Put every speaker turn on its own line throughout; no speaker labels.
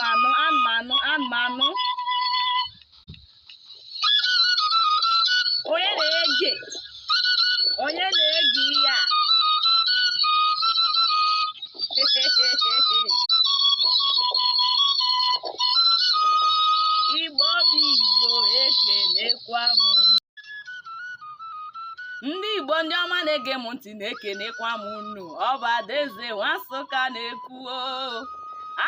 anụmanụ. Onye na-ege ihe a? Igbo bụ Igbo, ekenekwa m. Ndị Igbo ndị ọma na-ege m ntị, na-ekenekwa m unu. Ọ bụ Adaeze Nwa'Nsukka na-ekwu.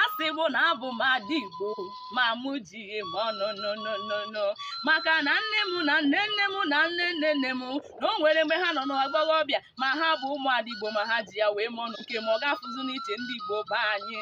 Asị bụ na abụ m ada Igbo ma mụ ji eme ọnụ maka na nne m na nne nne m na nne nne nne m na o nwere mgbe ha nọ n'agbọghọbịa ma ha bụ ụmụada Igbo ma ha ji ya wee mụọ ọnụ nke ma ọ gafụzụ n'iche ndị Igbo be anyị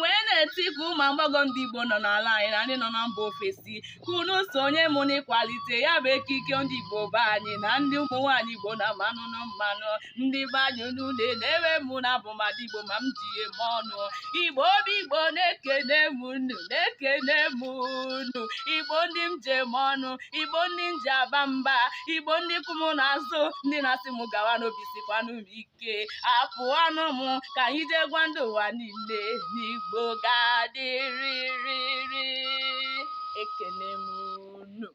wee na-eti ka ụmụ agbọghọ ndị Igbo nọ n'ala anyị na ndị nọ na mba ofesi ka unu sonye m n'ịkwalite ya bụ ekike ndị Igbo be anyị na ndị ụmụ nwaanyị Igbo na mmanụ ndị be anyị unu na-enewe m na abụ m ada Igbo ma m ji eme ọnụ. Igbo obi Igbo na-ekene m unu, na-ekene m unu. Igbo ndị m ji eme ọnụ, Igbo ndị m ji aba mba, Igbo ndị kwụ m n'azụ, ndị na-asị m gawa n'obi sikwanụ m ike. Apụọnụ m ka anyị jee gwa ndị ụwa niile n'Igbo ga-adịrịrị. Ekene m unu.